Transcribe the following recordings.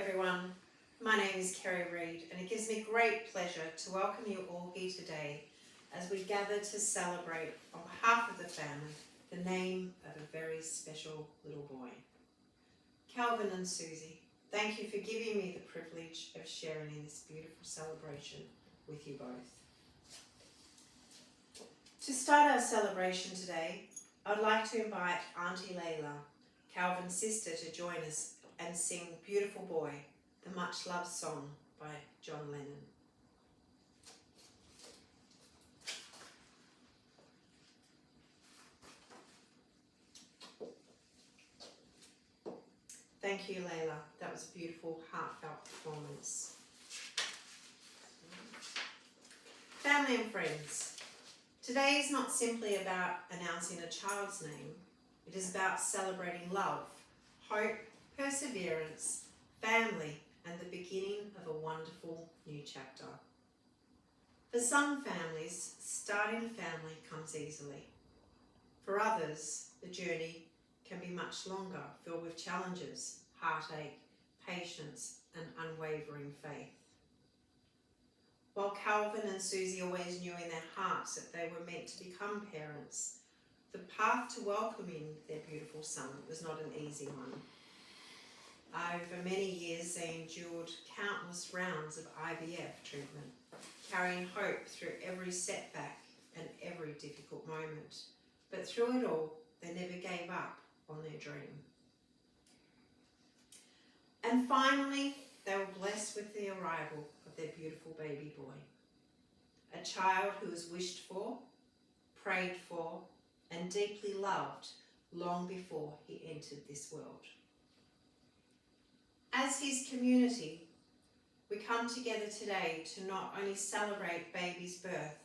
everyone, my name is Kerry Reid and it gives me great pleasure to welcome you all here today as we gather to celebrate on behalf of the family the name of a very special little boy. Calvin and Susie, thank you for giving me the privilege of sharing in this beautiful celebration with you both. To start our celebration today, I'd like to invite Auntie Layla, Calvin's sister, to join us and sing Beautiful Boy, the much loved song by John Lennon. Thank you, Layla. That was a beautiful, heartfelt performance. Family and friends, today is not simply about announcing a child's name. It is about celebrating love, hope, perseverance, family, and the beginning of a wonderful new chapter. For some families, starting a family comes easily. For others, the journey can be much longer, filled with challenges, heartache, patience, and unwavering faith. While Calvin and Susie always knew in their hearts that they were meant to become parents, the path to welcoming their beautiful son was not an easy one. Over many years, they endured countless rounds of IVF treatment, carrying hope through every setback and every difficult moment. But through it all, they never gave up on their dream. And finally, they were blessed with the arrival of their beautiful baby boy, a child who was wished for, prayed for, and deeply loved long before he entered this world. As his community, we come together today to not only celebrate baby's birth,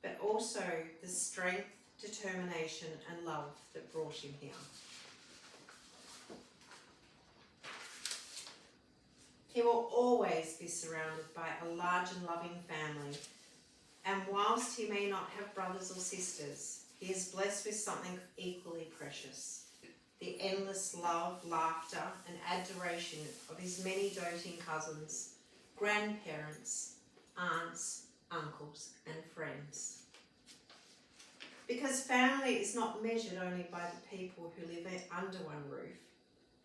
but also the strength, determination, and love that brought him here. He will always be surrounded by a large and loving family, and whilst he may not have brothers or sisters, he is blessed with something equally precious: the endless love, laughter, and adoration of his many doting cousins, grandparents, aunts, uncles, and friends. Because family is not measured only by the people who live under one roof.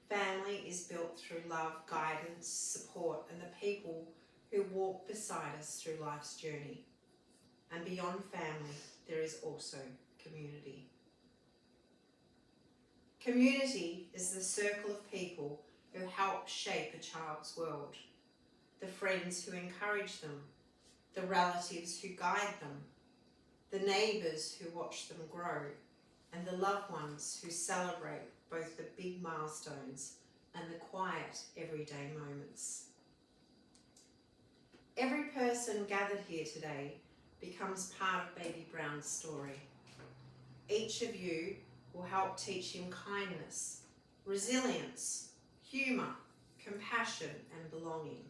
Family is built through love, guidance, support, and the people who walk beside us through life's journey. And beyond family, there is also community. Community is the circle of people who help shape a child's world, the friends who encourage them, the relatives who guide them, the neighbours who watch them grow, and the loved ones who celebrate both the big milestones and the quiet everyday moments. Every person gathered here today becomes part of baby Brown's story. Each of you will help teach him kindness, resilience, humour, compassion, and belonging.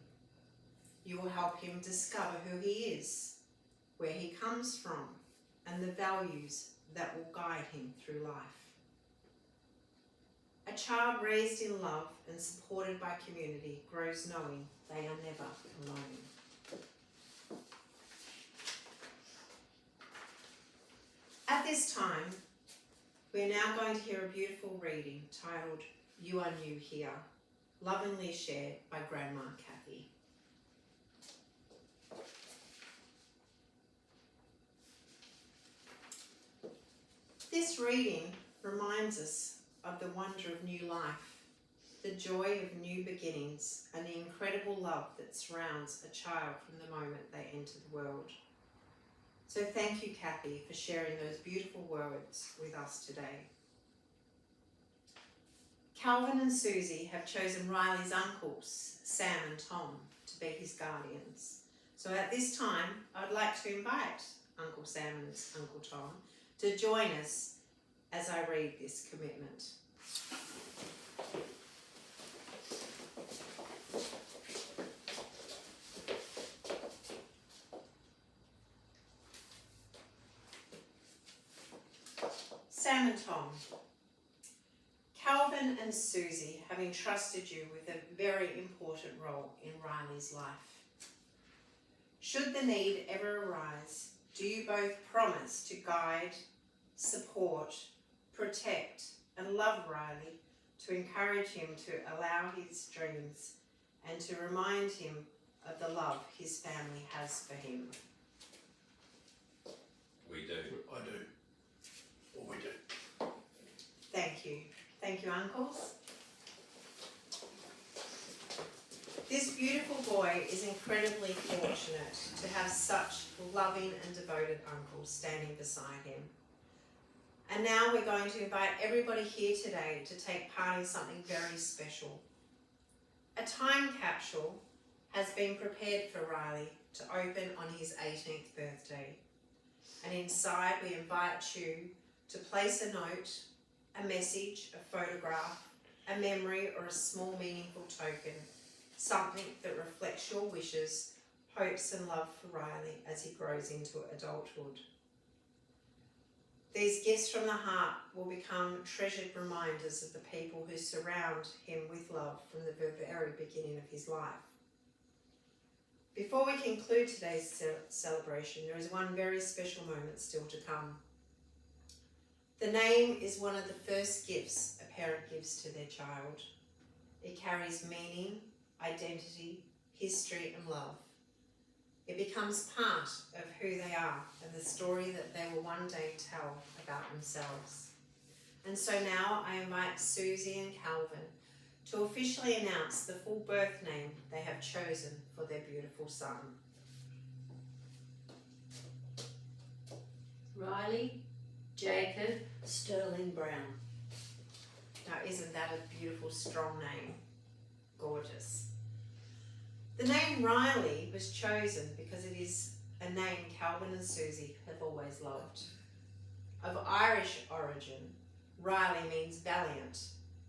You will help him discover who he is, where he comes from, and the values that will guide him through life. A child raised in love and supported by community grows knowing they are never alone. At this time, we are now going to hear a beautiful reading titled You Are New Here, lovingly shared by Grandma Kathy. This reading reminds us of the wonder of new life, the joy of new beginnings, and the incredible love that surrounds a child from the moment they enter the world. So thank you, Kathy, for sharing those beautiful words with us today. Calvin and Susie have chosen Riley's uncles, Sam and Tom, to be his guardians. So at this time, I'd like to invite Uncle Sam and Uncle Tom to join us as I read this commitment. Sam and Tom. Calvin and Susie have entrusted you with a very important role in Riley's life. Should the need ever arise, do you both promise to guide, support, protect and love Riley, to encourage him to allow his dreams and to remind him of the love his family has for him? We do. I do. Or we do. Thank you. Thank you, uncles. This beautiful boy is incredibly fortunate to have such loving and devoted uncles standing beside him. And now we're going to invite everybody here today to take part in something very special. A time capsule has been prepared for Riley to open on his 18th birthday. And inside we invite you to place a note, a message, a photograph, a memory or a small meaningful token, something that reflects your wishes, hopes and love for Riley as he grows into adulthood. These gifts from the heart will become treasured reminders of the people who surround him with love from the very beginning of his life. Before we conclude today's celebration, there is one very special moment still to come. The name is one of the first gifts a parent gives to their child. It carries meaning, identity, history and love. It becomes part of who they are and the story that they will one day tell about themselves. And so now I invite Susie and Calvin to officially announce the full birth name they have chosen for their beautiful son. Riley Jacob Sterling Brown. Now isn't that a beautiful, strong name? Gorgeous. The name Riley was chosen because it is a name Calvin and Susie have always loved. Of Irish origin, Riley means valiant,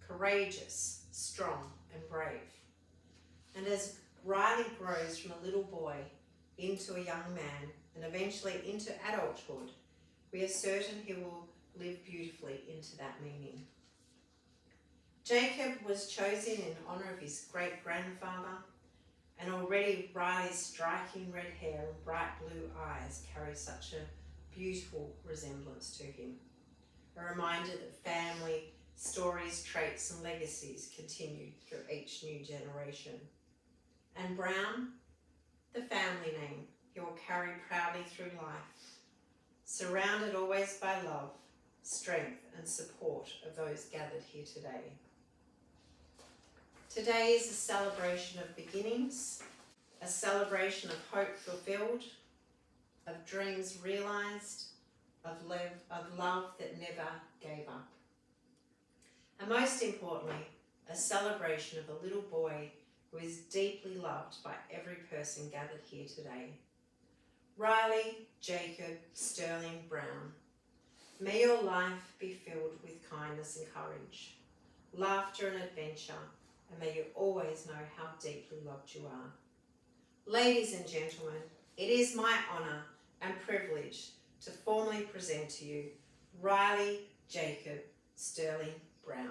courageous, strong and brave. And as Riley grows from a little boy into a young man and eventually into adulthood, we are certain he will live beautifully into that meaning. Jacob was chosen in honour of his great-grandfather, and already Riley's striking red hair and bright blue eyes carry such a beautiful resemblance to him. A reminder that family stories, traits and legacies continue through each new generation. And Brown, the family name he will carry proudly through life, surrounded always by love, strength and support of those gathered here today. Today is a celebration of beginnings, a celebration of hope fulfilled, of dreams realised, of love that never gave up. And most importantly, a celebration of a little boy who is deeply loved by every person gathered here today. Riley Jacob Sterling Brown, may your life be filled with kindness and courage, laughter and adventure, and may you always know how deeply loved you are. Ladies and gentlemen, it is my honour and privilege to formally present to you Riley Jacob Sterling Brown.